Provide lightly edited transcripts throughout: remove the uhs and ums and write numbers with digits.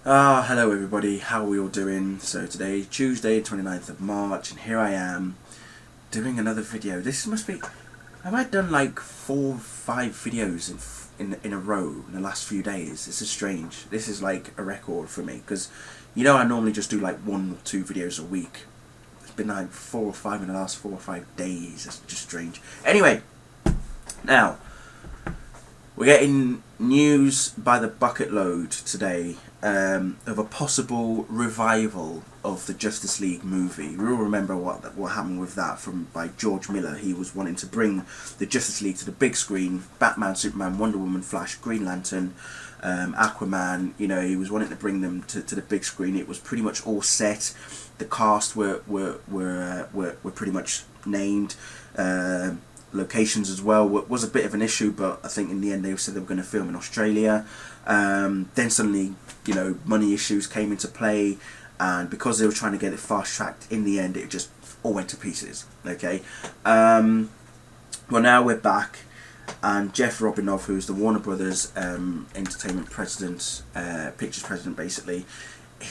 Hello everybody, how are we all doing? So today, Tuesday 29th of March, and here I am doing another video. This must be, have I done like 4 or 5 videos in a row in the last few days? This is strange. This is like a record for me, because I normally just do like 1 or 2 videos a week. It's been like 4 or 5 in the last 4 or 5 days. It's just strange. Anyway, now we're getting news by the bucket load today of a possible revival of the Justice League movie. We all remember what happened with that by George Miller. He was wanting to bring the Justice League to the big screen. Batman, Superman, Wonder Woman, Flash, Green Lantern, Aquaman. He was wanting to bring them to the big screen. It was pretty much all set. The cast were pretty much named. Locations as well was a bit of an issue, but I think in the end they said they were going to film in Australia. Then suddenly, money issues came into play, and because they were trying to get it fast tracked, in the end it just all went to pieces. Okay, well, now we're back, and Jeff Robinov, who's the Warner Brothers Entertainment president, pictures president, basically,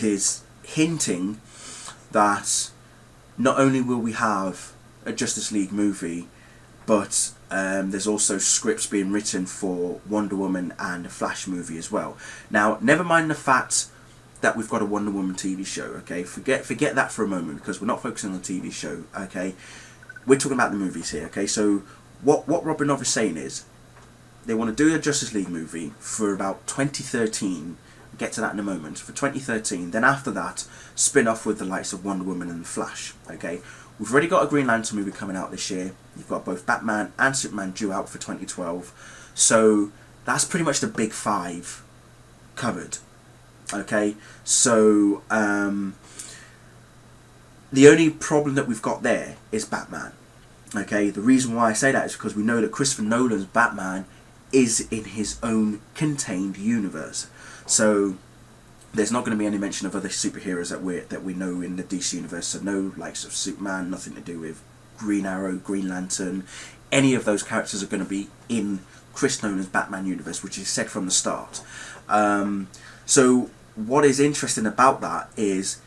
is hinting that not only will we have a Justice League movie, but there's also scripts being written for Wonder Woman and a Flash movie as well. Now, never mind the fact that we've got a Wonder Woman TV show, okay? Forget that for a moment, because we're not focusing on the TV show, okay? We're talking about the movies here, okay? So what Robinov is saying is they want to do a Justice League movie for about 2013. We'll get to that in a moment. For 2013, then after that, spin off with the likes of Wonder Woman and the Flash, okay? We've already got a Green Lantern movie coming out this year. You've got both Batman and Superman due out for 2012. So that's pretty much the big 5 covered. Okay, so the only problem that we've got there is Batman. Okay, the reason why I say that is because we know that Christopher Nolan's Batman is in his own contained universe. So there's not going to be any mention of other superheroes that we know in the DC universe. So no likes of Superman, nothing to do with Green Arrow, Green Lantern. Any of those characters are going to be in Chris Nolan's Batman universe, which is said from the start. So what is interesting about that is,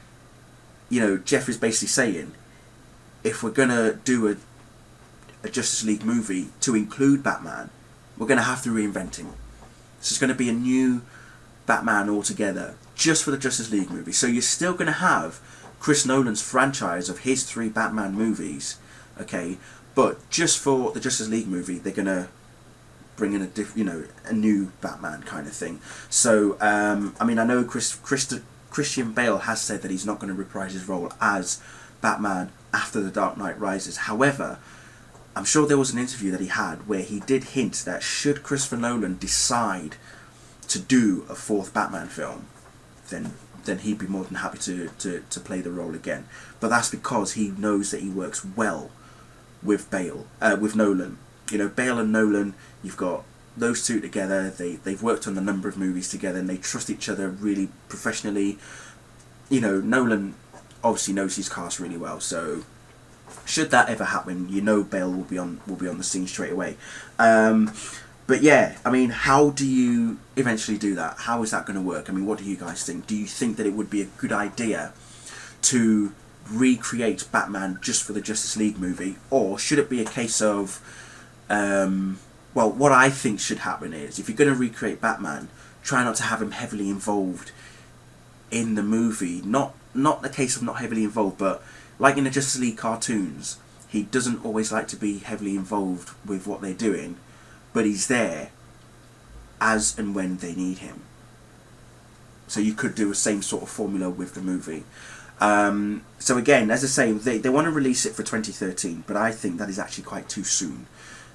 Jeff is basically saying, if we're going to do a Justice League movie to include Batman, we're going to have to reinvent him. So it's going to be a new Batman altogether, just for the Justice League movie. So you're still going to have Chris Nolan's franchise of his 3 Batman movies, okay, but just for the Justice League movie, they're going to bring in a new Batman kind of thing. So, I mean, I know Christian Bale has said that he's not going to reprise his role as Batman after The Dark Knight Rises. However, I'm sure there was an interview that he had where he did hint that should Christopher Nolan decide to do a 4th Batman film, then he'd be more than happy to play the role again. But that's because he knows that he works well with Nolan. Bale and Nolan, you've got those two together. They've worked on a number of movies together, and they trust each other really professionally. Nolan obviously knows his cast really well, so should that ever happen, Bale will be on the scene straight away. But yeah, I mean, how do you eventually do that? How is that going to work? I mean, what do you guys think? Do you think that it would be a good idea to recreate Batman just for the Justice League movie? Or should it be a case of, well, what I think should happen is, if you're going to recreate Batman, try not to have him heavily involved in the movie. Not the case of not heavily involved, but like in the Justice League cartoons, he doesn't always like to be heavily involved with what they're doing, but he's there as and when they need him. So you could do the same sort of formula with the movie. So again, as I say, they want to release it for 2013, but I think that is actually quite too soon.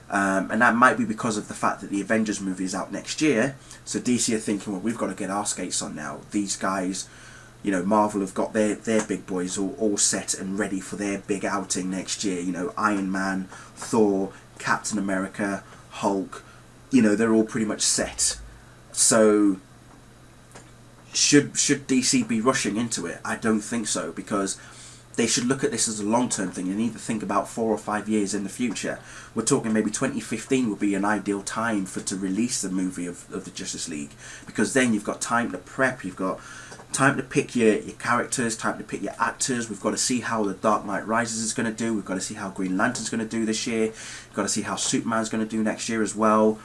And that might be because of the fact that the Avengers movie is out next year. So DC are thinking, well, we've got to get our skates on now. These guys, Marvel have got their big boys all set and ready for their big outing next year. Iron Man, Thor, Captain America, Hulk, they're all pretty much set. So should DC be rushing into it? I don't think so, because they should look at this as a long-term thing and either think about 4 or 5 years in the future. We're talking maybe 2015 would be an ideal time to release the movie of the Justice League, because then you've got time to prep, you've got time to pick your characters, time to pick your actors. We've got to see how The Dark Knight Rises is going to do. We've got to see how Green Lantern's going to do this year. We've got to see how Superman's going to do next year as well.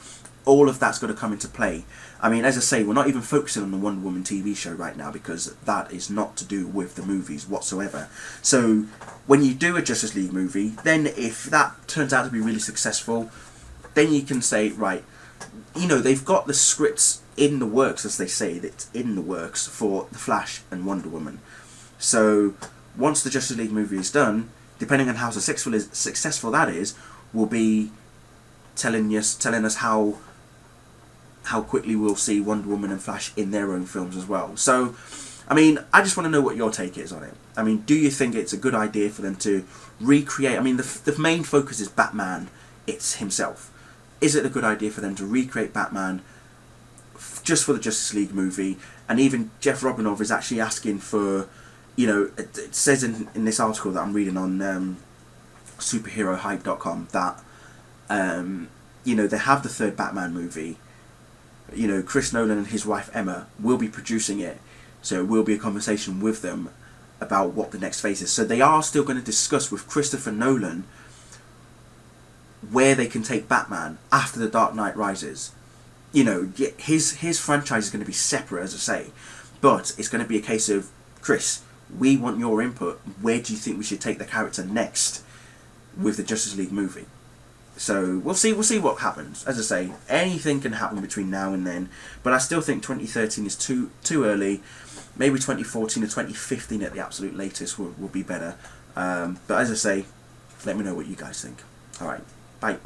All of that's got to come into play. I mean, as I say, we're not even focusing on the Wonder Woman TV show right now because that is not to do with the movies whatsoever. So when you do a Justice League movie, then if that turns out to be really successful, then you can say, right, you know, they've got the scripts in the works, as they say, that's in the works for The Flash and Wonder Woman. So once the Justice League movie is done, depending on how successful that is, will be telling us how quickly we'll see Wonder Woman and Flash in their own films as well. So, I mean, I just want to know what your take is on it. I mean, do you think it's a good idea for them to recreate? I mean, the main focus is Batman, it's himself. Is it a good idea for them to recreate Batman just for the Justice League movie? And even Jeff Robinov is actually asking for, you know, it says in this article that I'm reading on superherohype.com that, you know, they have the third Batman movie. You know, Chris Nolan and his wife Emma will be producing it, so it will be a conversation with them about what the next phase is. So they are still going to discuss with Christopher Nolan where they can take Batman after The Dark Knight Rises. You know, his franchise is going to be separate, as I say, but it's going to be a case of, Chris, we want your input. Where do you think we should take the character next with the Justice League movie? So we'll see what happens. As I say, anything can happen between now and then, but I still think 2013 is too early. Maybe 2014 or 2015 at the absolute latest will be better. But as I say, let me know what you guys think. Alright, bye.